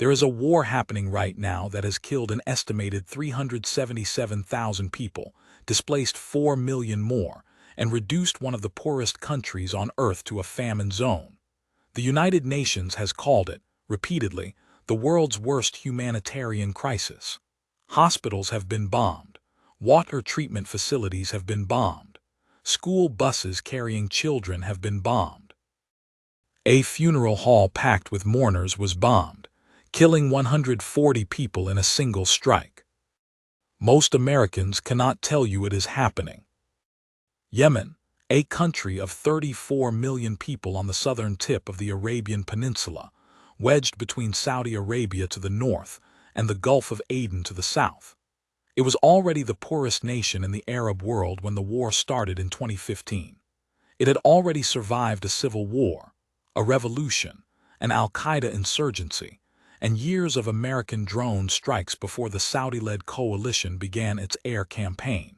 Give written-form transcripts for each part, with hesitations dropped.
There is a war happening right now that has killed an estimated 377,000 people, displaced 4 million more, and reduced one of the poorest countries on Earth to a famine zone. The United Nations has called it, repeatedly, the world's worst humanitarian crisis. Hospitals have been bombed. Water treatment facilities have been bombed. School buses carrying children have been bombed. A funeral hall packed with mourners was bombed, killing 140 people in a single strike. Most Americans cannot tell you it is happening. Yemen, a country of 34 million people on the southern tip of the Arabian Peninsula, wedged between Saudi Arabia to the north and the Gulf of Aden to the south. It was already the poorest nation in the Arab world when the war started in 2015. It had already survived a civil war, a revolution, an al-Qaeda insurgency, and years of American drone strikes before the Saudi-led coalition began its air campaign.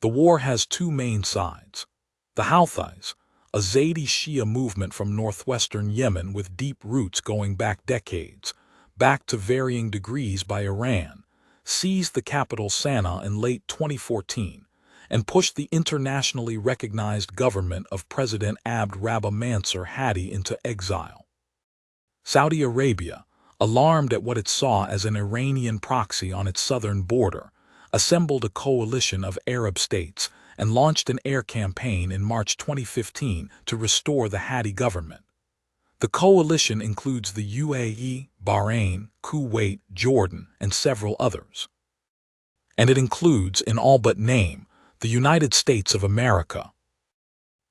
The war has two main sides. The Houthis, a Zaidi Shia movement from northwestern Yemen with deep roots going back decades, backed to varying degrees by Iran, seized the capital Sana'a in late 2014 and pushed the internationally recognized government of President Abd Rabbuh Mansur Hadi into exile. Saudi Arabia, alarmed at what it saw as an Iranian proxy on its southern border, assembled a coalition of Arab states and launched an air campaign in March 2015 to restore the Hadi government. The coalition includes the UAE, Bahrain, Kuwait, Jordan, and several others. And it includes, in all but name, the United States of America.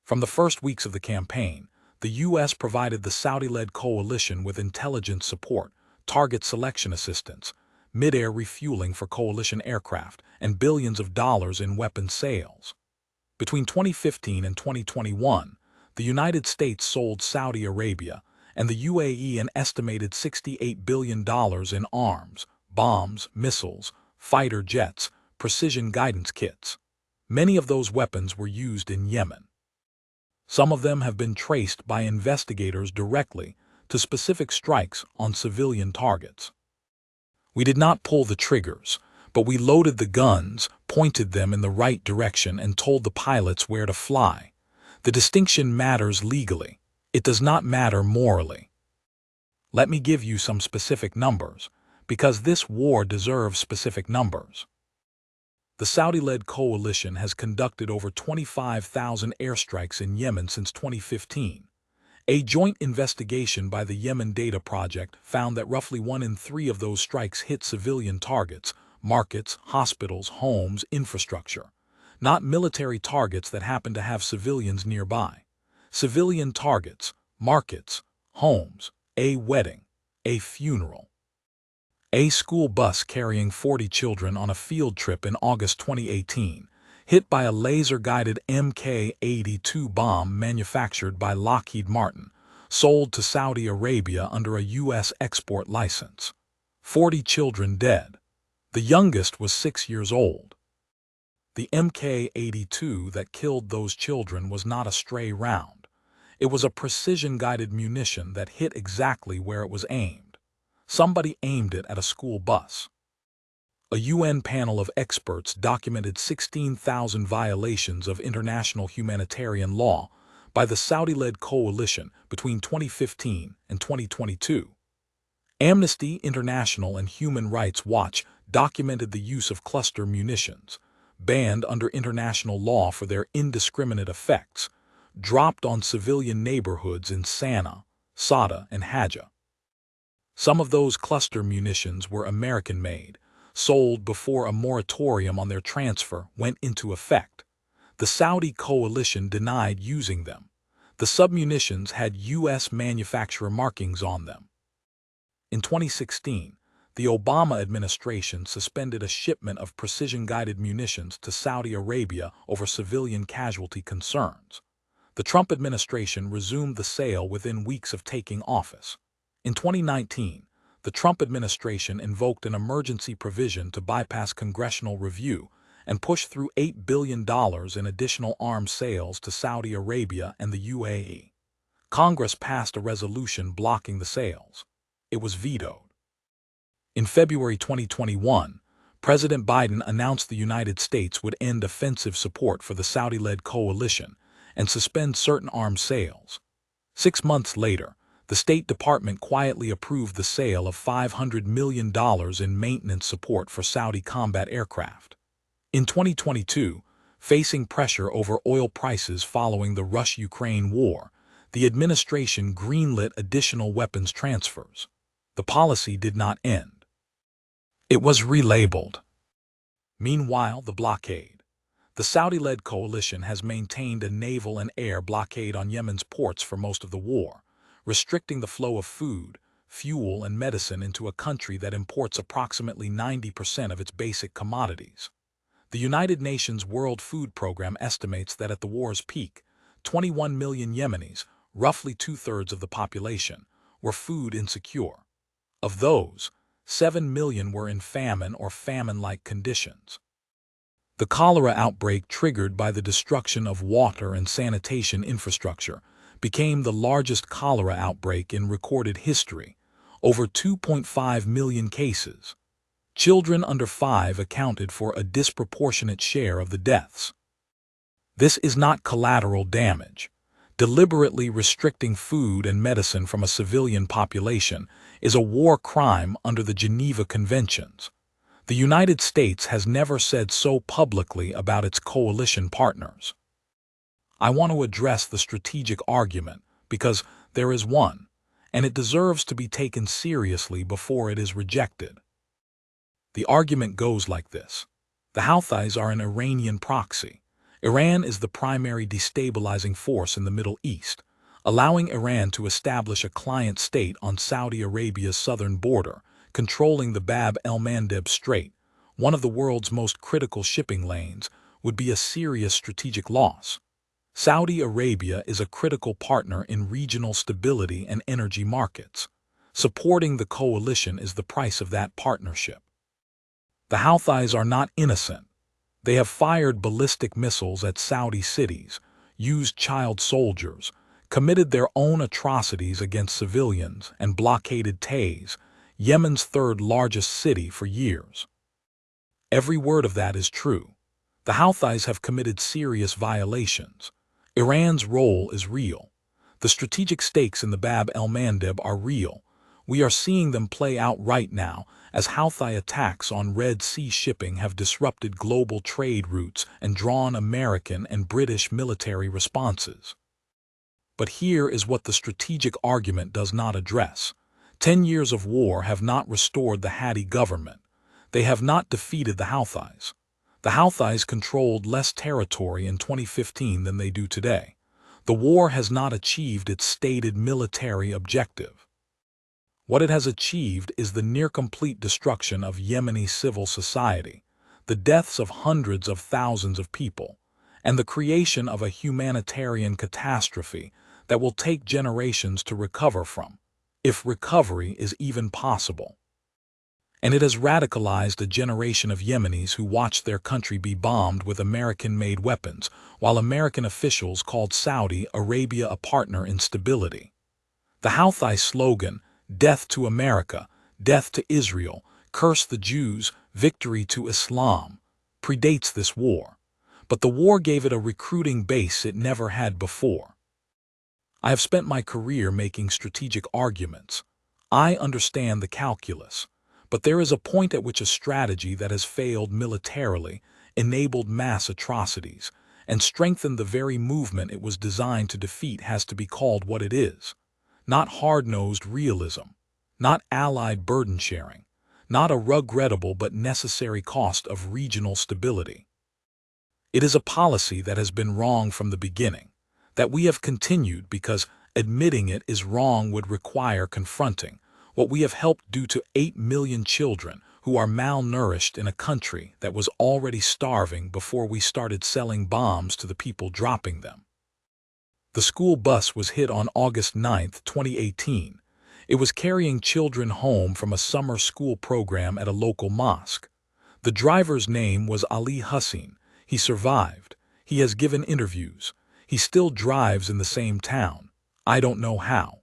From the first weeks of the campaign, the U.S. provided the Saudi-led coalition with intelligence support, target selection assistance, mid-air refueling for coalition aircraft, and billions of dollars in weapons sales. Between 2015 and 2021, the United States sold Saudi Arabia and the UAE an estimated $68 billion in arms, bombs, missiles, fighter jets, precision guidance kits. Many of those weapons were used in Yemen. Some of them have been traced by investigators directly to specific strikes on civilian targets. We did not pull the triggers, but we loaded the guns, pointed them in the right direction, and told the pilots where to fly. The distinction matters legally. It does not matter morally. Let me give you some specific numbers, because this war deserves specific numbers. The Saudi-led coalition has conducted over 25,000 airstrikes in Yemen since 2015. A joint investigation by the Yemen Data Project found that roughly 1 in 3 of those strikes hit civilian targets, markets, hospitals, homes, infrastructure, not military targets that happen to have civilians nearby. Civilian targets, markets, homes, a wedding, a funeral. A school bus carrying 40 children on a field trip in August 2018, hit by a laser-guided Mk-82 bomb manufactured by Lockheed Martin, sold to Saudi Arabia under a U.S. export license. 40 children dead. The youngest was 6 years old. The Mk-82 that killed those children was not a stray round. It was a precision-guided munition that hit exactly where it was aimed. Somebody aimed it at a school bus. A UN panel of experts documented 16,000 violations of international humanitarian law by the Saudi-led coalition between 2015 and 2022. Amnesty International and Human Rights Watch documented the use of cluster munitions, banned under international law for their indiscriminate effects, dropped on civilian neighborhoods in Sana'a, Sada, and Hajjah. Some of those cluster munitions were American-made, sold before a moratorium on their transfer went into effect. The Saudi coalition denied using them. The submunitions had U.S. manufacturer markings on them. In 2016, the Obama administration suspended a shipment of precision-guided munitions to Saudi Arabia over civilian casualty concerns. The Trump administration resumed the sale within weeks of taking office. In 2019, the Trump administration invoked an emergency provision to bypass congressional review and push through $8 billion in additional arms sales to Saudi Arabia and the UAE. Congress passed a resolution blocking the sales. it was vetoed. In February 2021, President Biden announced the United States would end offensive support for the Saudi-led coalition and suspend certain arms sales. 6 months later, the State Department quietly approved the sale of $500 million in maintenance support for Saudi combat aircraft. In 2022, facing pressure over oil prices following the Russia-Ukraine war, the administration greenlit additional weapons transfers. The policy did not end. It was relabeled. Meanwhile, the blockade. The Saudi-led coalition has maintained a naval and air blockade on Yemen's ports for most of the war, restricting the flow of food, fuel, and medicine into a country that imports approximately 90% of its basic commodities. The United Nations World Food Program estimates that at the war's peak, 21 million Yemenis, roughly two-thirds of the population, were food insecure. Of those, 7 million were in famine or famine-like conditions. The cholera outbreak, triggered by the destruction of water and sanitation infrastructure, became the largest cholera outbreak in recorded history, over 2.5 million cases. Children under 5 accounted for a disproportionate share of the deaths. This is not collateral damage. Deliberately restricting food and medicine from a civilian population is a war crime under the Geneva Conventions. The United States has never said so publicly about its coalition partners. I want to address the strategic argument because there is one, and it deserves to be taken seriously before it is rejected. The argument goes like this. The Houthis are an Iranian proxy. Iran is the primary destabilizing force in the Middle East, allowing Iran to establish a client state on Saudi Arabia's southern border, controlling the Bab el-Mandeb Strait, one of the world's most critical shipping lanes, would be a serious strategic loss. Saudi Arabia is a critical partner in regional stability and energy markets. Supporting the coalition is the price of that partnership. The Houthis are not innocent. They have fired ballistic missiles at Saudi cities, used child soldiers, committed their own atrocities against civilians, and blockaded Taiz, Yemen's third-largest city, for years. Every word of that is true. The Houthis have committed serious violations. Iran's role is real. The strategic stakes in the Bab el-Mandeb are real. We are seeing them play out right now, as Houthi attacks on Red Sea shipping have disrupted global trade routes and drawn American and British military responses. But here is what the strategic argument does not address. 10 years of war have not restored the Hadi government. They have not defeated the Houthis. The Houthis controlled less territory in 2015 than they do today. The war has not achieved its stated military objective. What it has achieved is the near-complete destruction of Yemeni civil society, the deaths of hundreds of thousands of people, and the creation of a humanitarian catastrophe that will take generations to recover from, if recovery is even possible. And it has radicalized a generation of Yemenis who watched their country be bombed with American-made weapons, while American officials called Saudi Arabia a partner in stability. The Houthi slogan, "Death to America, death to Israel, curse the Jews, victory to Islam," predates this war. But the war gave it a recruiting base it never had before. I have spent my career making strategic arguments. I understand the calculus. But there is a point at which a strategy that has failed militarily, enabled mass atrocities, and strengthened the very movement it was designed to defeat has to be called what it is. Not hard-nosed realism, not allied burden-sharing, not a regrettable but necessary cost of regional stability. It is a policy that has been wrong from the beginning, that we have continued because admitting it is wrong would require confronting what we have helped do to 8 million children who are malnourished in a country that was already starving before we started selling bombs to the people dropping them. The school bus was hit on August 9, 2018. It was carrying children home from a summer school program at a local mosque. The driver's name was Ali Hussein. He survived. He has given interviews. He still drives in the same town. I don't know how.